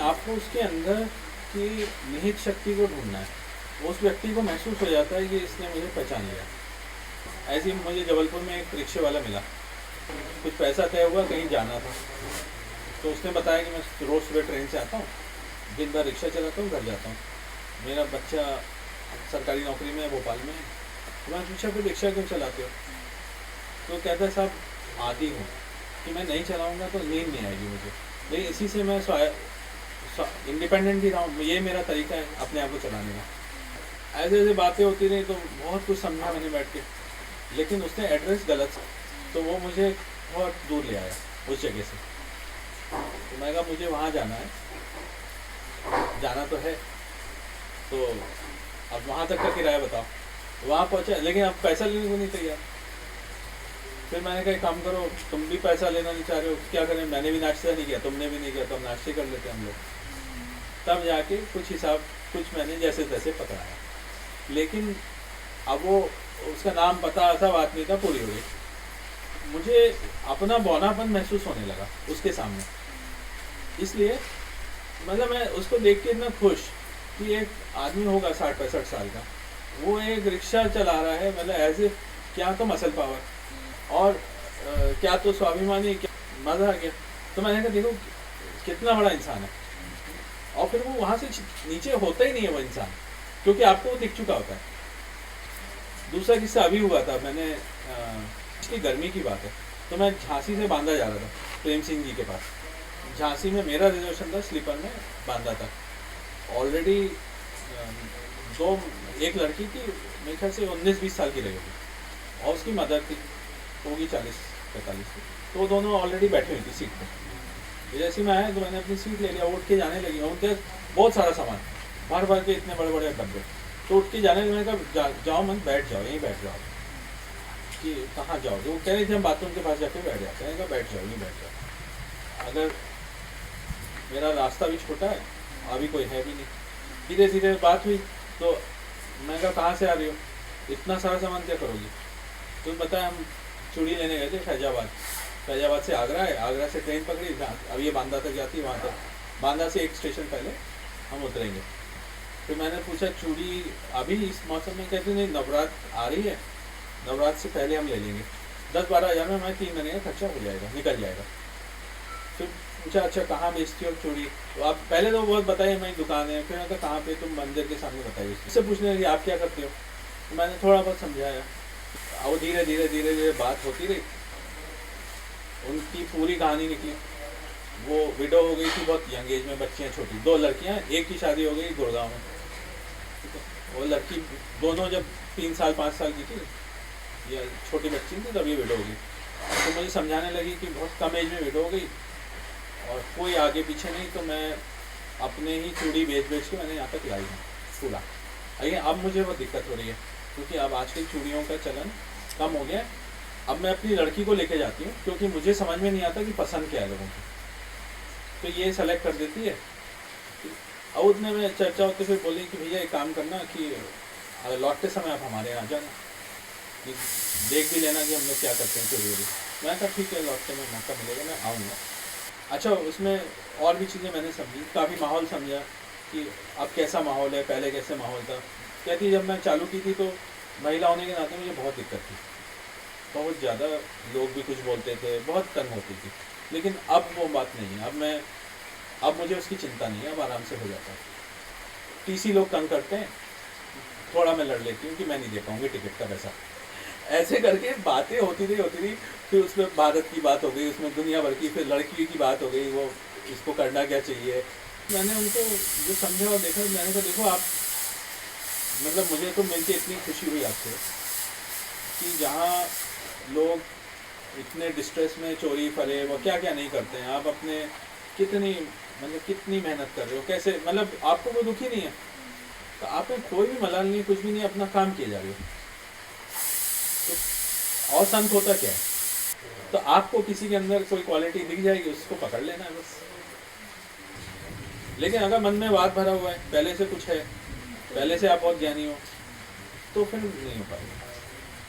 आपको उसके अंदर की निहित शक्ति को ढूंढना है। उस व्यक्ति को महसूस हो जाता है कि इसने मुझे पहचान लिया। ऐसे ही मुझे जबलपुर में एक रिक्शे वाला मिला, कुछ पैसा तय हुआ, कहीं जाना था, तो उसने बताया कि मैं रोज़ सुबह ट्रेन से आता हूँ, दिन भर रिक्शा चलाता हूँ, घर जाता हूँ, मेरा बच्चा सरकारी नौकरी में है, भोपाल में है। तो मैंने पूछा फिर रिक्शा क्यों चलाते हो? तो कहता है साहब आदी हूँ कि मैं नहीं चलाऊँगा तो नींद नहीं आएगी मुझे, लेकिन इसी से मैं इंडिपेंडेंट ही रहा हूँ, ये मेरा तरीका है अपने आप को चलाने का। ऐसे ऐसे बातें होती रही तो बहुत कुछ समझा मैंने बैठ के, लेकिन उसने एड्रेस गलत, तो वो मुझे बहुत दूर ले आया उस जगह से। तो मैं कहा मुझे वहाँ जाना है, जाना तो है, तो अब वहाँ तक का किराया बताओ। वहाँ पहुँचा, लेकिन अब पैसा लेने को नहीं तैयार। फिर मैंने कहा एक काम करो, तुम भी पैसा लेना नहीं चाह रहे हो, क्या करें, मैंने भी नाश्ता नहीं किया, तुमने भी नहीं किया, तो हम नाश्ते कर लेते हम लोग। तब जाके कुछ हिसाब कुछ मैंने जैसे तैसे पकड़ाया, लेकिन अब वो उसका नाम पता सब आदमी था, पूरी हो गई। मुझे अपना बौनापन महसूस होने लगा उसके सामने, इसलिए मतलब मैं उसको देख के इतना खुश कि एक आदमी होगा 60-65 साल का, वो एक रिक्शा चला रहा है, मतलब ऐसे क्या तो मसल पावर और क्या तो स्वाभिमानी, क्या मज़ा आ गया। तो मैंने कहा देखो कितना बड़ा इंसान है, और फिर वो वहाँ से नीचे होता ही नहीं है वो इंसान, क्योंकि आपको वो दिख चुका होता है। दूसरा किस्सा अभी हुआ था, मैंने इसकी गर्मी की बात है, तो मैं झांसी से बांदा जा रहा था प्रेम सिंह जी के पास। झांसी में मेरा रिजर्वेशन था, स्लीपर में बांदा था। ऑलरेडी एक लड़की थी मेरे ख्याल से 19-20 साल की रही होगी, और उसकी मदर थी, होगी 40-45 की। तो वो दोनों ऑलरेडी बैठे हुई थी सीट पर। जैसे मैं आया तो मैंने अपनी सीट ले लिया, उठ के जाने लगी, उनके बहुत सारा सामान भर भर के, इतने बड़े बड़े डब्बे। तो उठ के जाने लगे, मैंने कहा जाओ मत, बैठ जाओ, यहीं बैठ जाओ। कि कहाँ जाओगे? वो कह रहे थे हम बाथरूम के पास जाके बैठ जाते हैं। मैंने कहा बैठ जाओ, यहीं बैठ जाओ, अगर मेरा रास्ता भी छोटा है, अभी कोई है भी नहीं। धीरे धीरे बात हुई, तो मैं कहा कहाँ से आ रही हो, इतना सारा सामान क्या करोगी? तो बताया हम चूड़ी लेने गए थे फैजाबाद, फैजाबाद से आगरा है, आगरा से ट्रेन पकड़ी, अब ये बांदा तक जाती है, वहाँ तक बांदा से एक स्टेशन पहले हम उतरेंगे। फिर मैंने पूछा चूड़ी अभी इस मौसम में? कहते नहीं, नवरात्र आ रही है, नवरात्र से पहले हम ले लेंगे, 10-12 हज़ार में हमारे 3 महीने का खर्चा हो जाएगा, निकल जाएगा। फिर पूछा अच्छा कहाँ बेचती हो चूड़ी? तो आप पहले तो बहुत बताइए हमारी दुकान है, फिर मैं कहा कहाँ पे? तुम मंदिर के सामने बताइए। इससे पूछने लगी आप क्या करते हो? तो मैंने थोड़ा बहुत समझाया, और धीरे धीरे धीरे धीरे बात होती रही, उनकी पूरी कहानी निकली। वो विडो हो गई थी बहुत यंग एज में, बच्चियाँ छोटी, 2 लड़कियाँ, एक की शादी हो गई गुड़गांव में, ठीक है। वो लड़की दोनों जब 3 साल 5 साल की थी, या छोटी बच्ची थी, तब ये विडो हो गई। तो मुझे समझाने लगी कि बहुत कम एज में विडो हो गई और कोई आगे पीछे नहीं, तो मैं अपने ही चूड़ी बेच बेच के मैंने यहाँ तक लाई हूँ चूड़ा। आइए अब मुझे वो दिक्कत हो रही है, क्योंकि अब आजकल चूड़ियों का चलन कम हो गया है। अब मैं अपनी लड़की को लेके जाती हूँ, क्योंकि मुझे समझ में नहीं आता कि पसंद क्या है लोगों की, तो ये सेलेक्ट कर देती है। और उतने में चर्चा होते फिर बोली कि भैया एक काम करना कि अगर लौटते समय आप हमारे यहाँ आ जाना, कि देख भी लेना कि हम लोग क्या करते हैं चूड़ी। मैं कहा ठीक है, लौटते में मौका मिलेगा मैं आऊँगा। अच्छा, उसमें और भी चीज़ें मैंने समझी, काफ़ी माहौल समझा कि अब कैसा माहौल है, पहले कैसे माहौल था। कहती जब मैं चालू की थी तो महिला होने के नाते मुझे बहुत दिक्कत थी, बहुत ज़्यादा लोग भी कुछ बोलते थे, बहुत तंग होती थी, लेकिन अब वो बात नहीं है। अब मुझे उसकी चिंता नहीं है, अब आराम से हो जाता है। टीसी लोग तंग करते हैं, थोड़ा मैं लड़ लेती हूँ कि मैं नहीं दे पाऊँगी टिकट का पैसा। ऐसे करके बातें होती रही, फिर उसमें भारत की बात हो गई, उसमें दुनिया भर की, फिर लड़की की बात हो गई, वो इसको करना क्या चाहिए। मैंने उनको जो समझा और देखा, मैंने कहा देखो आप, मतलब मुझे तो मिलके इतनी खुशी हुई आपसे कि जहाँ लोग इतने डिस्ट्रेस में चोरी फरे वो क्या क्या नहीं करते हैं, आप अपने कितनी मेहनत कर रहे हो, कैसे, मतलब आपको कोई दुखी नहीं है, तो आप में कोई भी मलाल नहीं, कुछ भी नहीं, अपना काम किए जा रहे हो। तो और संत होता क्या है? तो आपको किसी के अंदर कोई क्वालिटी दिख जाएगी, उसको पकड़ लेना है बस। लेकिन अगर मन में बात भरा हुआ है, पहले से कुछ है, पहले से आप बहुत ज्ञानी हो, तो फिर नहीं हो पाएगा।